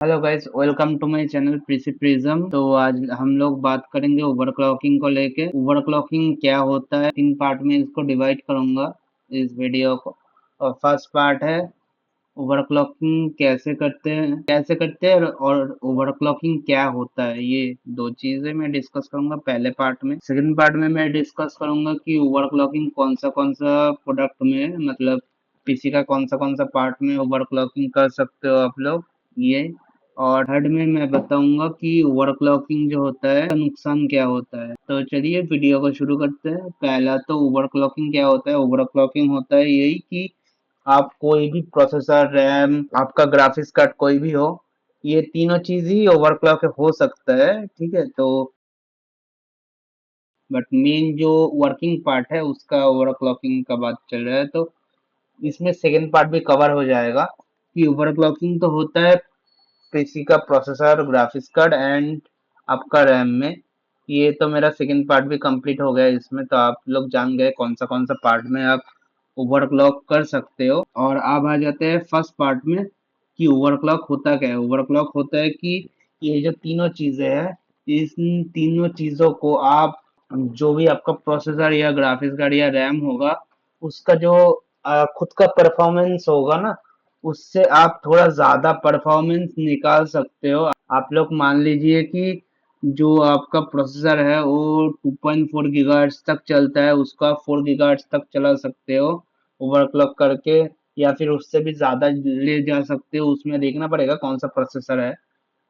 Hello guys, welcome to my channel PC prism. तो आज हम लोग बात करेंगे ओवरक्लॉकिंग को लेके। ओवरक्लॉकिंग क्या होता है, तीन पार्ट में इसको डिवाइड करूंगा इस वीडियो को। और फर्स्ट पार्ट है ओवरक्लॉकिंग कैसे करते हैं और ओवरक्लॉकिंग क्या होता है। ये दो चीजें मैं डिस्कस करूंगा पहले पार्ट में। सेकंड पार्ट में मैं डिस्कस करूंगा कि ओवरक्लॉकिंग कौन सा प्रोडक्ट में, मतलब पीसी का कौन सा पार्ट में ओवरक्लॉकिंग कर सकते हो आप लोग, ये। और थर्ड में मैं बताऊंगा कि ओवरक्लॉकिंग जो होता है, उसका नुकसान क्या होता है। तो चलिए वीडियो को शुरू करते हैं। पहला तो ओवरक्लॉकिंग क्या होता है। ओवरक्लॉकिंग होता है यही कि आप कोई भी प्रोसेसर, रैम, आपका ग्राफिक्स कार्ड कोई भी हो, ये तीनों चीज ही ओवरक्लॉक हो सकता है, ठीक है। तो बट मेन जो वर्किंग पार्ट है उसका ओवरक्लॉकिंग का बात चल रहा है, तो इसमें सेकेंड पार्ट भी कवर हो जाएगा कि ओवरक्लॉकिंग तो होता है पीसी का प्रोसेसर, ग्राफिक्स कार्ड एंड आपका रैम में। ये तो मेरा सेकंड पार्ट भी कंप्लीट हो गया इसमें, तो आप लोग जान गए कौन सा पार्ट में आप ओवरक्लॉक कर सकते हो। और अब आ जाते हैं फर्स्ट पार्ट में कि ओवरक्लॉक होता क्या है। ओवरक्लॉक होता है कि ये जो तीनों चीजें हैं, इन तीनों चीजों को आप, जो भी आपका प्रोसेसर या ग्राफिक्स कार्ड या रैम होगा, उसका जो खुद का परफॉर्मेंस होगा ना, उससे आप थोड़ा ज्यादा परफॉर्मेंस निकाल सकते हो। आप लोग मान लीजिए कि जो आपका प्रोसेसर है वो 2.4 गीगाहर्ट्ज तक चलता है, उसको आप 4 गीगाहर्ट्ज तक चला सकते हो ओवरक्लॉक करके, या फिर उससे भी ज्यादा ले जा सकते हो। उसमें देखना पड़ेगा कौन सा प्रोसेसर है।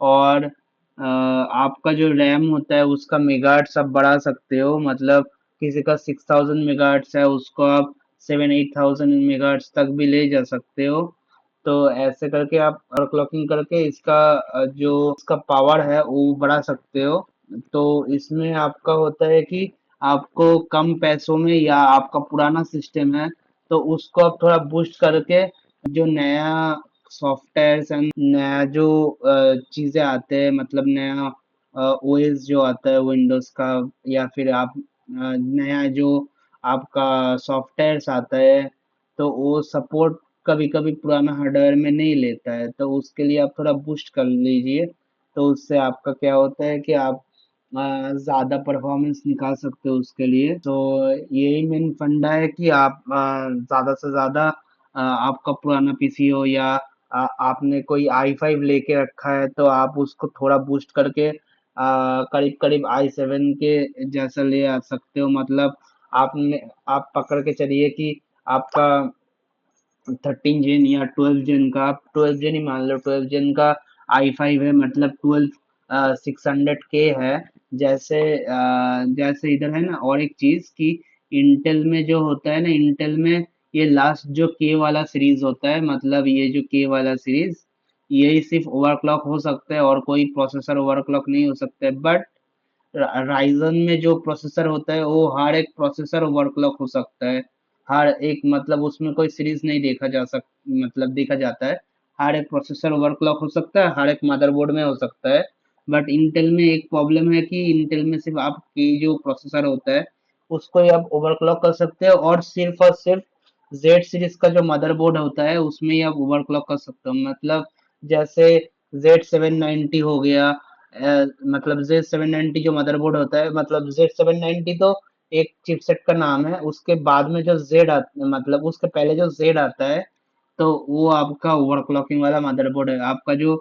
और आपका जो रैम होता है उसका मेगाहर्ट्ज आप बढ़ा सकते हो, मतलब किसी का 6000 मेगाहर्ट्ज है, उसको आप 7-8,000 मेगाहर्ट्ज तक भी ले जा सकते हो। तो ऐसे करके आप ओवरक्लॉकिंग करके इसका जो इसका पावर है वो बढ़ा सकते हो। तो इसमें आपका होता है कि आपको कम पैसों में, या आपका पुराना सिस्टम है तो उसको आप थोड़ा बूस्ट करके, जो नया सॉफ्टवेयर एंड नया जो चीजें आते हैं, मतलब नया ओएस जो आता है विंडोज का, या फिर आप नया जो आपका सॉफ्टवेयर आता है, तो वो सपोर्ट कभी कभी पुराना हार्डवेयर में नहीं लेता है, तो उसके लिए आप थोड़ा बूस्ट कर लीजिए। तो उससे आपका क्या होता है कि आप ज्यादा परफॉर्मेंस निकाल सकते हो उसके लिए। तो यही मेन फंडा है कि आप ज्यादा से ज्यादा, आपका पुराना पीसी हो या आपने कोई i5 लेके रखा है, तो आप उसको थोड़ा बूस्ट करके करीब करीब i7 के जैसा ले आ सकते हो। मतलब आपने आप पकड़ के चलिए कि आपका 13 जेन या 12 जेन का, आप 12 जेन ही मान लो, 12 जेन का i5 है, मतलब 12 600K है। जैसे इधर है ना। और एक चीज कि इंटेल में जो होता है ना, इंटेल में ये लास्ट जो के वाला सीरीज होता है, मतलब ये जो के वाला सीरीज, यही सिर्फ ओवरक्लॉक हो सकता है और कोई प्रोसेसर ओवरक्लॉक नहीं हो सकता है। बट राइजन में जो प्रोसेसर होता है वो हर एक प्रोसेसर ओवरक्लॉक हो सकता है। हर एक, मतलब उसमें कोई सीरीज नहीं मतलब देखा जाता है। हर एक प्रोसेसर ओवरक्लॉक हो सकता है, हर एक मदरबोर्ड में हो सकता है। बट इंटेल में एक प्रॉब्लम है कि इंटेल में सिर्फ आपकी जो प्रोसेसर होता है उसको ही आप ओवरक्लॉक कर सकते हो, और सिर्फ जेड सीरीज का जो मदरबोर्ड होता है उसमें ही आप ओवरक्लॉक कर सकते हो। मतलब जैसे Z790 हो गया, मतलब Z790 जो मदरबोर्ड होता है, मतलब Z790 तो एक चिपसेट का नाम है, उसके बाद में जो मतलब उसके पहले जो Z आता है, तो वो आपका ओवरक्लॉकिंग वाला मदरबोर्ड है। आपका जो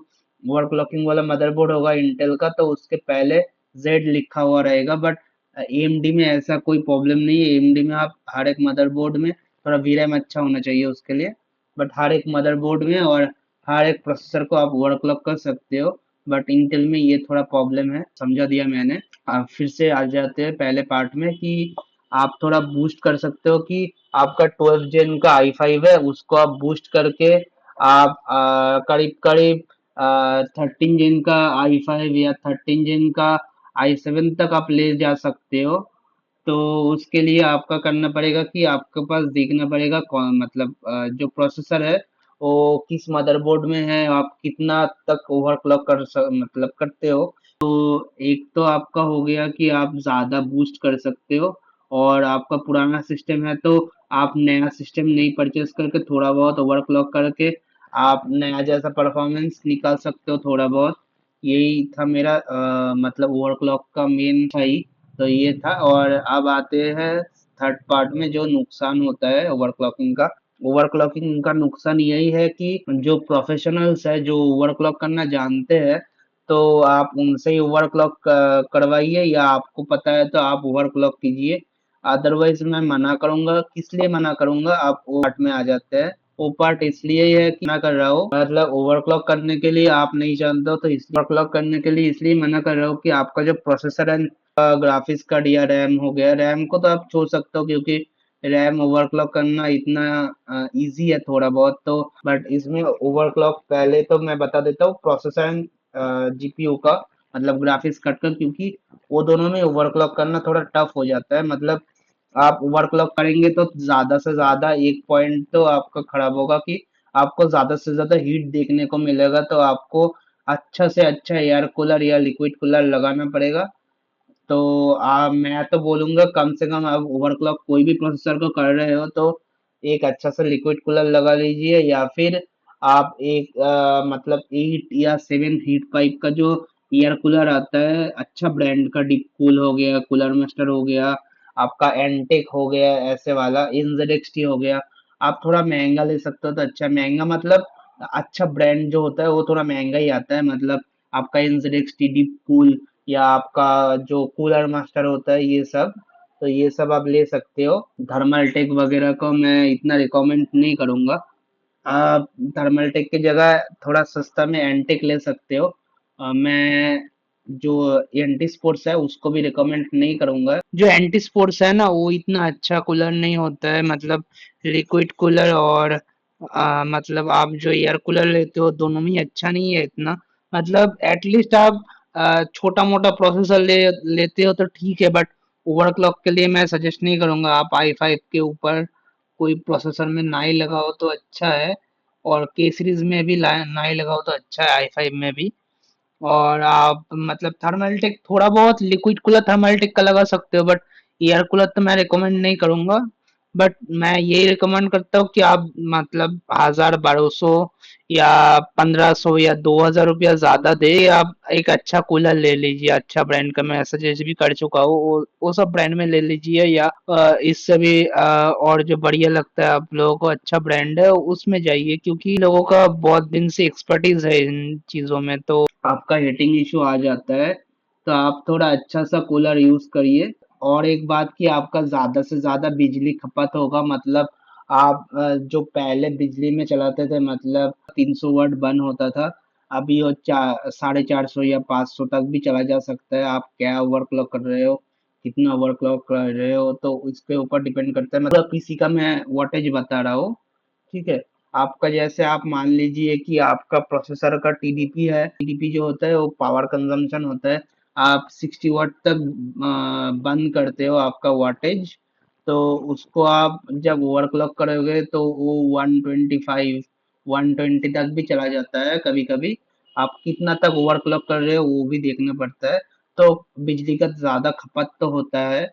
ओवरक्लॉकिंग वाला मदरबोर्ड होगा इंटेल का, तो उसके पहले Z लिखा हुआ रहेगा। बट एएमडी में ऐसा कोई प्रॉब्लम नहीं है। एएमडी में आप हर एक मदरबोर्ड में, थोड़ा वीरैम अच्छा होना चाहिए उसके लिए, बट हर एक मदरबोर्ड में और हर एक प्रोसेसर को आप ओवरक्लॉक कर सकते हो। बट इंटेल में ये थोड़ा प्रॉब्लम है, समझा दिया मैंने। फिर से आ जाते हैं पहले पार्ट में कि आप थोड़ा बूस्ट कर सकते हो कि आपका 12 जेन का i5 है, उसको आप बूस्ट करके आप करीब करीब 13 जेन का i5 या 13 जेन का i7 तक आप ले जा सकते हो। तो उसके लिए आपका करना पड़ेगा कि आपके पास देखना पड़ेगा कौन, मतलब जो प्रोसेसर है वो किस मदरबोर्ड में है, आप कितना तक ओवरक्लॉक मतलब करते हो। तो एक तो आपका हो गया कि आप ज्यादा बूस्ट कर सकते हो। और आपका पुराना सिस्टम है तो आप नया सिस्टम नहीं परचेस करके थोड़ा बहुत ओवरक्लॉक करके आप नया जैसा परफॉर्मेंस निकाल सकते हो थोड़ा बहुत। यही था मेरा मतलब ओवरक्लॉक का मेन था ही। तो ये था। और अब आते हैं थर्ड पार्ट में जो नुकसान होता है ओवरक्लॉकिंग का। ओवरक्लॉकिंग का नुकसान यही है कि जो प्रोफेशनल्स है जो ओवरक्लॉक करना जानते हैं, तो आप उनसे ही ओवरक्लॉक करवाइए, या आपको पता है तो आप ओवरक्लॉक कीजिए। अदरवाइज मैं मना करूंगा। किस लिए मना करूंगा, आप वो पार्ट में आ जाते हैं। वो पार्ट इसलिए है कि मना कर रहा हूँ, मतलब ओवरक्लॉक करने के लिए आप नहीं जानते हो तो इसलिए ओवरक्लॉक करने के लिए इसलिए मना कर रहा हूँ कि आपका जो प्रोसेसर है, ग्राफिक्स कार्ड या रैम हो गया, रैम को तो आप छोड़ सकते हो क्योंकि रैम ओवरक्लॉक करना इतना इजी है थोड़ा बहुत तो। बट इसमें ओवरक्लॉक पहले तो मैं बता देता हूँ प्रोसेसर एंड जीपीयू का, मतलब ग्राफिक्स कार्ड का, क्योंकि वो दोनों में ओवरक्लॉक करना थोड़ा टफ हो जाता है। मतलब आप ओवरक्लॉक करेंगे तो ज्यादा से ज्यादा एक पॉइंट तो आपका खराब होगा कि आपको ज्यादा से ज्यादा हीट देखने को मिलेगा। तो आपको अच्छा से अच्छा एयर कूलर या लिक्विड कूलर लगाना पड़ेगा। तो मैं तो बोलूंगा कम से कम आप ओवरक्लॉक कोई भी प्रोसेसर को कर रहे हो तो एक अच्छा सा लिक्विड कूलर लगा लीजिए, या फिर आप एक मतलब 8 या 7 हीट पाइप का जो एयर कूलर आता है, अच्छा ब्रांड का, डीप कूल हो गया, कूलर मास्टर हो गया, आपका एनटेक हो गया, ऐसे वाला NZXT हो गया। आप थोड़ा महंगा ले सकते हो तो अच्छा, महंगा मतलब अच्छा ब्रांड जो होता है वो थोड़ा महंगा ही आता है। मतलब आपका NZXT डीप कूल या आपका जो कूलर मास्टर होता है, ये सब, तो ये सब आप ले सकते हो। थर्मल टेक वगैरह को मैं इतना रिकमेंड नहीं करूंगा। आप थर्मल टेक की जगह थोड़ा सस्ता में एंटेक ले सकते हो। मैं जो एंटी स्पोर्ट्स है उसको भी रिकमेंड नहीं करूंगा। जो एंटी स्पोर्ट्स है ना वो इतना अच्छा कूलर नहीं होता है। मतलब लिक्विड कूलर और मतलब आप जो एयर कूलर लेते हो दोनों में अच्छा नहीं है इतना। मतलब एटलीस्ट आप छोटा मोटा प्रोसेसर लेते हो तो ठीक है, बट ओवरक्लॉक के लिए मैं सजेस्ट नहीं करूंगा। आप i5 के ऊपर कोई प्रोसेसर में ना ही लगाओ तो अच्छा है, और के सीरीज में भी ना ही लगाओ तो अच्छा है, i5 में भी। और आप मतलब थर्मलटेक थोड़ा बहुत लिक्विड कूलर थर्मलटेक का लगा सकते हो, बट एयर कूलर तो मैं रिकमेंड नहीं करूंगा। बट मैं यही रिकमेंड करता हूँ कि आप मतलब 1000 1200 या 1500 या 2000 रुपया ज्यादा दे आप एक अच्छा कूलर ले लीजिए। अच्छा ब्रांड का मैं सजेस्ट भी कर चुका हूँ, वो सब ब्रांड में ले लीजिए। या इससे भी और जो बढ़िया लगता है आप लोगों को अच्छा ब्रांड है उसमें जाइए, क्योंकि लोगों का बहुत दिन से एक्सपर्टीज है इन चीजों में। तो आपका हीटिंग इशू आ जाता है तो आप थोड़ा अच्छा सा कूलर यूज करिए। और एक बात कि आपका ज्यादा से ज्यादा बिजली खपत होगा। मतलब आप जो पहले बिजली में चलाते थे, मतलब 300 वाट बर्न होता था, अभी वो 450 या 500 तक भी चला जा सकता है। आप क्या ओवरक्लॉक कर रहे हो, कितना ओवरक्लॉक कर रहे हो, तो इसके ऊपर डिपेंड करता है। मतलब पीसी का मैं वोल्टेज बता रहा हूँ, ठीक है। आपका जैसे आप मान लीजिए कि आपका प्रोसेसर का टीडीपी है, टीडीपी जो होता है वो पावर कंजम्पशन होता है। आप 60 वाट तक बंद करते हो आपका वाटेज, तो उसको आप जब ओवरक्लॉक करोगे तो वो 125 120 तक भी चला जाता है कभी कभी। आप कितना तक ओवरक्लॉक कर रहे हो वो भी देखना पड़ता है। तो बिजली का ज्यादा खपत तो होता है।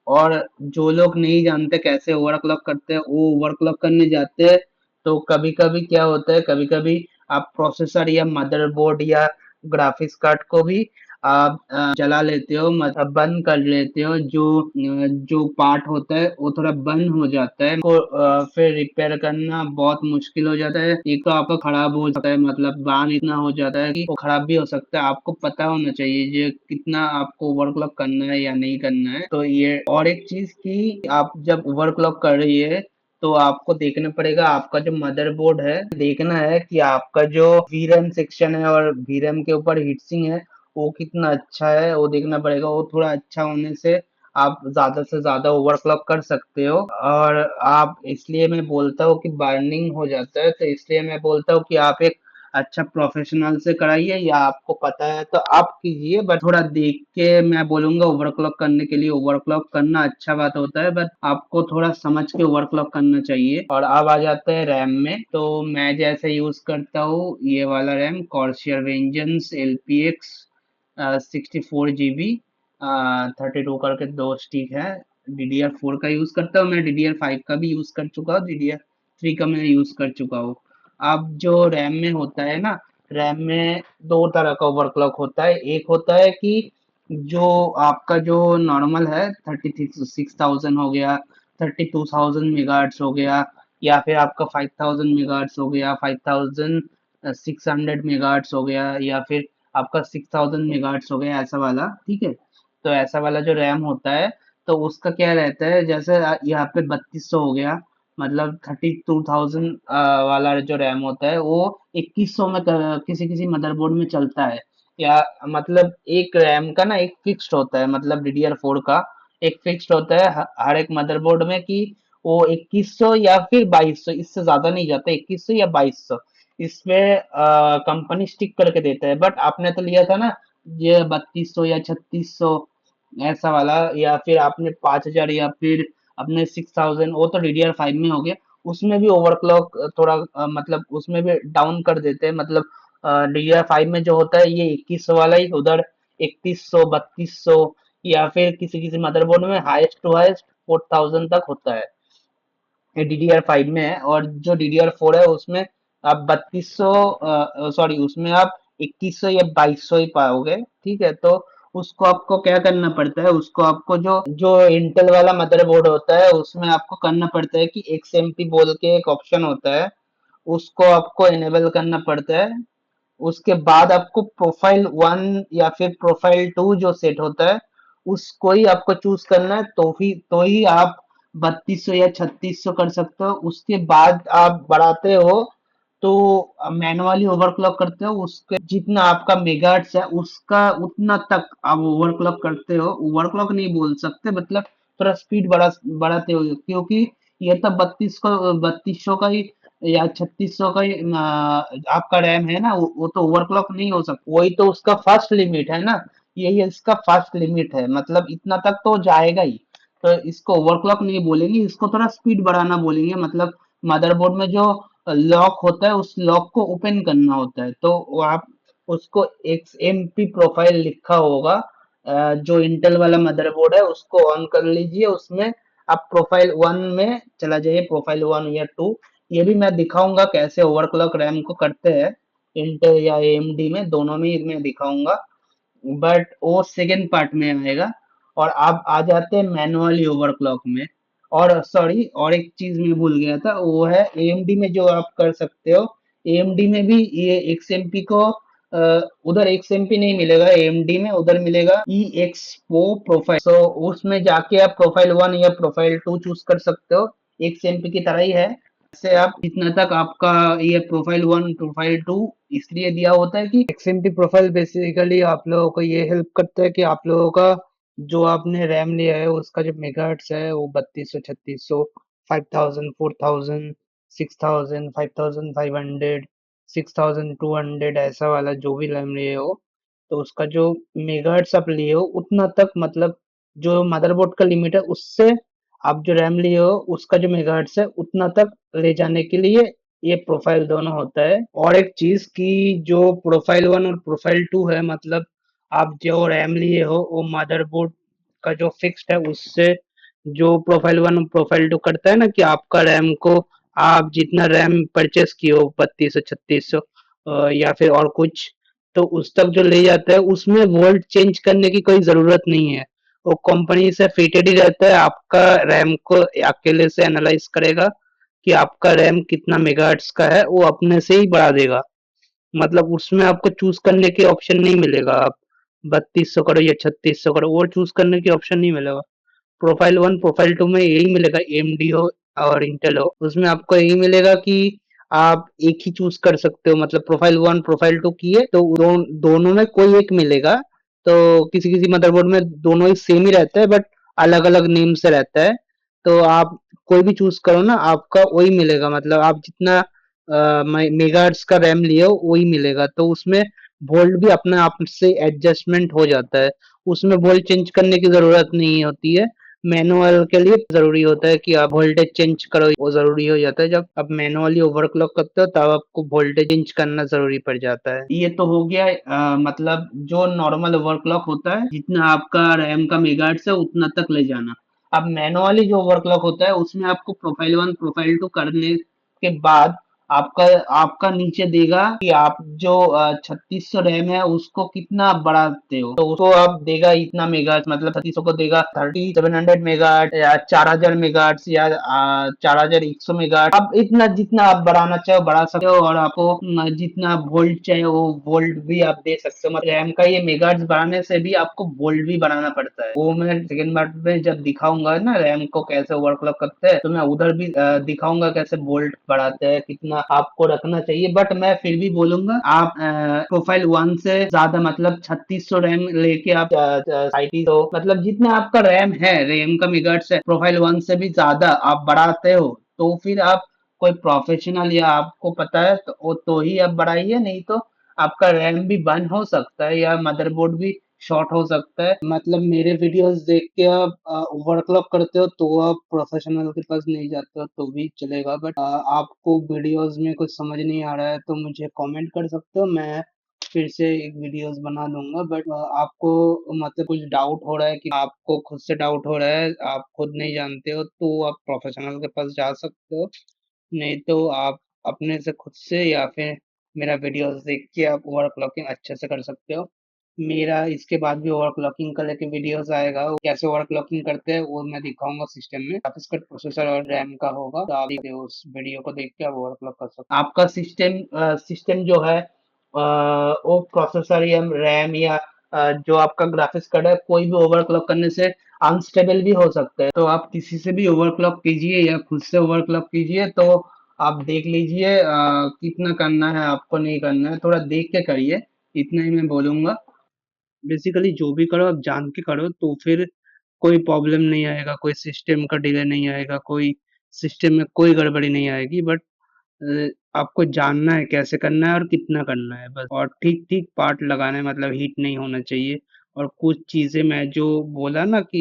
और जो लोग नहीं जानते कैसे ओवरक्लॉक करते हैं, वो ओवरक्लॉक करने जाते हैं तो कभी कभी क्या होता है, कभी कभी आप प्रोसेसर या मदरबोर्ड या ग्राफिक्स कार्ड को भी आप जला लेते हो, मतलब बंद कर लेते हो। जो पार्ट होता है वो थोड़ा बंद हो जाता है, को फिर रिपेयर करना बहुत मुश्किल हो जाता है। एक तो आपका खराब हो जाता है, मतलब बान इतना हो जाता है कि वो खराब भी हो सकता है। आपको पता होना चाहिए ये कितना आपको ओवरक्लॉक करना है या नहीं करना है। तो ये और एक चीज कि आप जब ओवरक्लॉक कर रही है तो आपको देखना पड़ेगा आपका जो मदरबोर्ड है, देखना है कि आपका जो वीरैम सेक्शन है और वीरैम के ऊपर हीटसिंक है वो कितना अच्छा है, वो देखना पड़ेगा। वो थोड़ा अच्छा होने से आप ज्यादा से ज्यादा ओवरक्लॉक कर सकते हो। और आप, इसलिए मैं बोलता हूँ कि बर्निंग हो जाता है, तो इसलिए मैं बोलता हूँ कि आप एक अच्छा प्रोफेशनल से कराइए, या आपको पता है तो आप कीजिए। बट थोड़ा देख के मैं बोलूंगा, ओवरक्लॉक करने के लिए ओवरक्लॉक करना अच्छा बात होता है, बट आपको थोड़ा समझ के ओवरक्लॉक करना चाहिए। और अब आ जाते हैं रैम में। तो मैं जैसे यूज करता हूँ ये वाला RAM, Corsair vengeance LPX 64 GB 32 करके दो स्टिक है। DDR4 का यूज करता हूँ मैं, DDR5 का भी यूज कर चुका हूँ, DDR3 का मैं यूज कर चुका हूँ। अब जो रैम में होता है ना, रैम में दो तरह का ओवरक्लॉक होता है। एक होता है कि जो आपका जो नॉर्मल है 36,000 हो गया, 32,000 मेगाहर्ट्ज हो गया, या फिर आपका 5,000 मेगाहर्ट्ज हो गया, 5,600 मेगाहर्ट्ज हो गया, या फिर आपका 6,000 मेगाहर्ट्ज हो गया, ऐसा वाला। ठीक है, तो ऐसा वाला जो रैम होता है, तो उसका क्या रहता है, जैसे यहाँ पे 3200 हो गया, मतलब 32,000 वाला जो रैम होता है वो 2100 में किसी किसी मदरबोर्ड में चलता है। या मतलब एक रैम का ना एक फिक्स्ड होता है, मतलब DDR4 का एक फिक्स्ड होता है हर एक मदरबोर्ड में, कि वो 2100 या फिर 2200, इससे ज्यादा नहीं जाता, 2100 या 2200। इसमें कंपनी स्टिक करके देता है। बट आपने तो लिया था ना ये 3200 या 3600 ऐसा वाला, या फिर आपने 5000, या फिर अपने 6000, वो तो DDR5 में हो गया। उसमें भी ओवरक्लॉक थोड़ा मतलब उसमें भी डाउन कर देते हैं, मतलब DDR5 में जो होता है ये 2100 वाला ही, उधर 3100, 3200, या फिर किसी किसी मदरबोर्ड में हाईएस्ट टू हाईएस्ट 4000 तक होता है, ये DDR5 में है। और जो DDR4 है उसमें आप 3200, सॉरी, उसमें आप 2100 या 2200 ही पाओगे। ठीक है, तो उसको आपको क्या करना पड़ता है, उसको आपको जो जो इंटेल वाला मदरबोर्ड होता है उसमें आपको करना पड़ता है कि XMP बोल के एक ऑप्शन होता है, उसको आपको इनेबल करना पड़ता है। उसके बाद आपको प्रोफाइल 1 या फिर प्रोफाइल 2 जो सेट होता है उसको ही आपको चूज करना है, तो ही आप 3200 या 3600 कर सकते हो। उसके बाद आप बढ़ाते हो तो मैनुअली ओवरक्लॉक करते हो, उसके जितना आपका मेगाहर्ट्ज है उसका उतना तक आप ओवरक्लॉक करते हो। ओवरक्लॉक नहीं बोल सकते, मतलब थोड़ा स्पीड बढ़ाते हो, क्योंकि ये तो 3200 का ही या 3600 का ही आपका रैम है ना, वो तो ओवरक्लॉक नहीं हो सकता, वही तो उसका फर्स्ट लिमिट है ना, यही इसका फर्स्ट लिमिट है, मतलब इतना तक तो जाएगा ही। तो इसको ओवरक्लॉक नहीं बोलेंगे, इसको थोड़ा स्पीड बढ़ाना बोलेंगे, मतलब मदरबोर्ड में जो लॉक होता है उस लॉक को ओपन करना होता है, तो वो आप उसको XMP प्रोफाइल लिखा होगा, जो इंटेल वाला मदरबोर्ड है उसको ऑन कर लीजिए, उसमें आप प्रोफाइल 1 में चला जाइए, प्रोफाइल 1 या 2। ये भी मैं दिखाऊंगा कैसे ओवरक्लॉक रैम को करते हैं, इंटेल या AMD में, दोनों में ही मैं दिखाऊंगा, बट वो सेकेंड पार्ट में आएगा। और आप आ जाते हैं मैनुअली ओवरक्लॉक में। और सॉरी, और एक चीज मैं भूल गया था, वो है AMD में जो आप कर सकते हो। AMD में भी ये XMP को उधर XMP नहीं मिलेगा AMD में, उधर मिलेगा EXPO प्रोफाइल, तो उसमें जाके आप प्रोफाइल 1 या प्रोफाइल 2 चूज कर सकते हो, XMP की तरह ही है। से आप जितना तक आपका ये प्रोफाइल 1 प्रोफाइल 2 इसलिए दिया होता है कि XMP प्रोफाइल बेसिकली आप लोगों को ये हेल्प करता है कि आप लोगों का जो आपने रैम लिया है उसका जो मेगाहर्ट्ज है वो 3200, 3600, 5000, 4000, 6000, 5500, 6200 ऐसा वाला जो भी रैम लिए हो, तो उसका जो मेगाहर्ट्ज आप लिए हो उतना तक, मतलब जो मदरबोर्ड का लिमिट है उससे आप जो रैम लिए हो उसका जो मेगाहर्ट्ज है उतना तक ले जाने के लिए ये प्रोफाइल दोनों होता है। और एक चीज कि जो प्रोफाइल 1 और प्रोफाइल 2 है, मतलब आप जो रैम लिए हो वो मदरबोर्ड का जो फिक्स्ड है उससे, जो प्रोफाइल 1 और प्रोफाइल 2 करता है ना कि आपका रैम को, आप जितना रैम परचेस किए हो 3200, 3600 या फिर और कुछ, तो उस तक जो ले जाता है उसमें वोल्ट चेंज करने की कोई जरूरत नहीं है, वो कंपनी से फिटेड ही रहता है। आपका रैम को अकेले से एनालाइज करेगा कि आपका रैम कितना मेगाहर्ट्ज का है, वो अपने से ही बढ़ा देगा, मतलब उसमें आपको चूज करने के ऑप्शन नहीं मिलेगा, आप 3200 करो या 3600 करो, वो चूज करने की ऑप्शन नहीं मिलेगा। प्रोफाइल 1 प्रोफाइल 2 में यही मिलेगा, AMD हो और इंटेल हो, उसमें आपको यही मिलेगा कि आप एक ही चूज कर सकते हो, मतलब प्रोफाइल 1 प्रोफाइल 2 किए तो दोनों में कोई एक मिलेगा। तो किसी किसी मदरबोर्ड में दोनों ही सेम ही रहता है, बट अलग अलग नेम से रहता है, तो आप कोई भी चूज करो ना आपका वही मिलेगा, मतलब आप जितना मेगाहर्ट्ज का रैम लिए हो वही मिलेगा, तो उसमें वोल्ट भी अपने आप से एडजस्टमेंट हो जाता है, उसमें वोल्ट चेंज करने की जरूरत नहीं होती है। मैनुअल के लिए जरूरी होता है कि आप वोल्टेज चेंज करो, वो जरूरी हो जाता है, जब आप मैनुअली ओवरक्लॉक करते हो तब आपको वोल्टेज चेंज करना जरूरी पड़ जाता है। ये तो हो गया मतलब जो नॉर्मल ओवरक्लॉक होता है, जितना आपका रैम का मेगाहर्ट्ज है उतना तक ले जाना। अब मैनुअली जो ओवरक्लॉक होता है उसमें आपको प्रोफाइल 1 प्रोफाइल 2 करने के बाद आपका आपका नीचे देगा कि आप जो 3600 रैम है उसको कितना बढ़ाते हो, तो उसको आप देगा इतना मेगा, मतलब 3600 को देगा 3700 मेगा या 4000 मेगाहर्ट्ज या 4100 मेगाहर्ट्ज। आप इतना जितना आप बढ़ाना चाहो बढ़ा सकते हो, और आपको जितना वोल्ट चाहिए वो वोल्ट भी आप दे सकते हो। मतलब रैम का ये मेगाहर्ट्ज बढ़ाने से भी आपको वोल्ट भी बढ़ाना पड़ता है, वो मैं सेकेंड पार्ट में जब दिखाऊंगा ना रैम को कैसे ओवरक्लॉक करते हैं, तो मैं उधर भी दिखाऊंगा कैसे वोल्ट बढ़ाते हैं, कितना आपको रखना चाहिए। बट मैं फिर भी बोलूंगा आप प्रोफाइल 1 से ज्यादा, मतलब 3600 रैम लेके आप 3700, मतलब जितना आपका रैम है, रैम का मेगाहर्ट्ज है, प्रोफाइल 1 से भी ज्यादा आप बढ़ाते हो तो फिर आप कोई प्रोफेशनल या आपको पता है तो ही आप बढ़ाइए, नहीं तो आपका रैम भी बंद हो सकता है या मदरबोर्ड भी शॉर्ट हो सकता है। मतलब मेरे वीडियोस देख के आप ओवरक्लॉक करते हो तो आप प्रोफेशनल के पास नहीं जाते हो तो भी चलेगा, बट आपको वीडियोस में कुछ समझ नहीं आ रहा है तो मुझे कमेंट कर सकते हो, मैं फिर से एक वीडियोस बना दूंगा। बट आपको मतलब कुछ डाउट हो रहा है, कि आपको खुद से डाउट हो रहा है, आप खुद नहीं जानते हो, तो आप प्रोफेशनल के पास जा सकते हो, नहीं तो आप अपने से खुद से या फिर मेरा वीडियोस देख के आप ओवरक्लॉकिंग अच्छे से कर सकते हो। मेरा इसके बाद भी ओवरक्लॉकिंग का लेके वीडियोस आएगा, वो कैसे ओवरक्लॉकिंग करते हैं वो मैं दिखाऊंगा सिस्टम में। ग्राफिक्स कार्ड, प्रोसेसर और रैम का होगा, तो आप उस वीडियो को देख के आप ओवरक्लॉक कर सकते हो। आपका सिस्टम जो है वो प्रोसेसर या रैम या जो आपका ग्राफिक्स कार्ड है, कोई भी ओवरक्लॉक करने से अनस्टेबल भी हो सकता है, तो आप किसी से भी ओवरक्लॉक कीजिए या खुद से ओवरक्लॉक कीजिए, तो आप देख लीजिए कितना करना है आपको, नहीं करना है थोड़ा देख के करिए, इतना ही मैं बोलूंगा। बेसिकली जो भी करो आप जान के करो, तो फिर कोई प्रॉब्लम नहीं आएगा, कोई सिस्टम का डिले नहीं आएगा, कोई सिस्टम में कोई गड़बड़ी नहीं आएगी। बट आपको जानना है कैसे करना है और कितना करना है बस, और ठीक ठीक पार्ट लगाना है, मतलब हीट नहीं होना चाहिए। और कुछ चीजें मैं जो बोला ना कि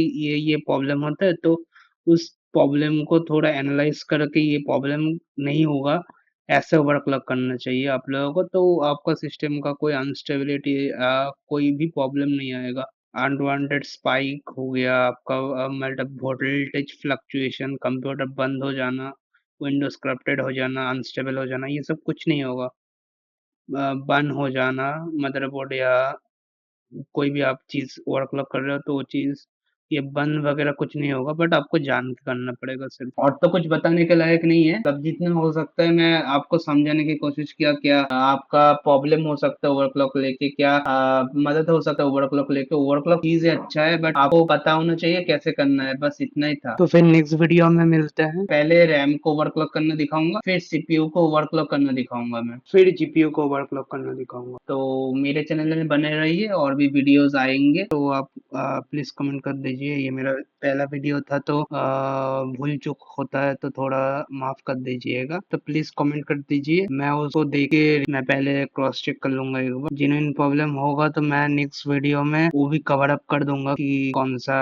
ये प्रॉब्लम होता है, तो उस प्रॉब्लम को थोड़ा एनालाइज करके ये प्रॉब्लम नहीं होगा, ऐसे वर्क करना चाहिए आप लोगों को, तो आपका सिस्टम का कोई अनस्टेबिलिटी कोई भी प्रॉब्लम नहीं आएगा। अनवांटेड स्पाइक हो गया आपका, मतलब वोल्टेज फ्लक्चुएशन, कंप्यूटर बंद हो जाना, विंडोज करप्टेड हो जाना, अनस्टेबल हो जाना, ये सब कुछ नहीं होगा। बंद हो जाना मदरबोर्ड या कोई भी आप चीज ओवरक्लॉक कर रहे हो तो वो चीज ये बंद वगैरह कुछ नहीं होगा, बट आपको जान के करना पड़ेगा सिर्फ, और तो कुछ बताने के लायक नहीं है। तब जितना हो सकता है मैं आपको समझाने की कोशिश किया, क्या आपका प्रॉब्लम हो सकता है ओवरक्लॉक लेके, क्या मदद हो सकता है ओवरक्लॉक लेके। ओवरक्लॉक चीज अच्छा है, बट आपको पता होना चाहिए कैसे करना है, बस इतना ही था। तो फिर नेक्स्ट वीडियो में मिलते हैं, पहले रैम को ओवरक्लॉक करना दिखाऊंगा, फिर सीपीयू को ओवरक्लॉक करना दिखाऊंगा मैं, फिर जीपीयू को ओवरक्लॉक करना दिखाऊंगा। तो मेरे चैनल में बने रहिए, और भी वीडियोस आएंगे, तो आप प्लीज कमेंट कर दीजिए। ये मेरा पहला वीडियो था, तो भूल चूक होता है तो थोड़ा माफ कर दीजिएगा, तो प्लीज कमेंट कर दीजिए, मैं उसको देख के मैं पहले क्रॉस चेक कर लूंगा एक बार। जेन्युइन प्रॉब्लम होगा तो मैं नेक्स्ट वीडियो में वो भी कवर अप कर दूंगा कि कौन सा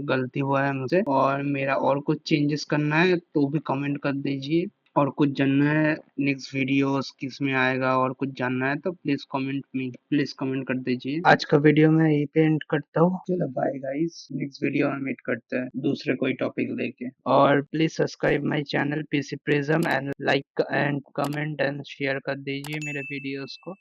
गलती हुआ है मुझसे, और मेरा और कुछ चेंजेस करना है तो भी कमेंट कर दीजिए। और कुछ जानना है नेक्स्ट वीडियोस किस में आएगा और कुछ जानना है तो प्लीज कमेंट कर दीजिए। आज का वीडियो मैं यहीं पे एंड करता हूँ, चलो बाय गाइस, नेक्स्ट वीडियो में मीट करते हैं दूसरे कोई टॉपिक लेके। और please subscribe my channel PC prism, and like and comment and share कर दीजिए मेरे वीडियोस को।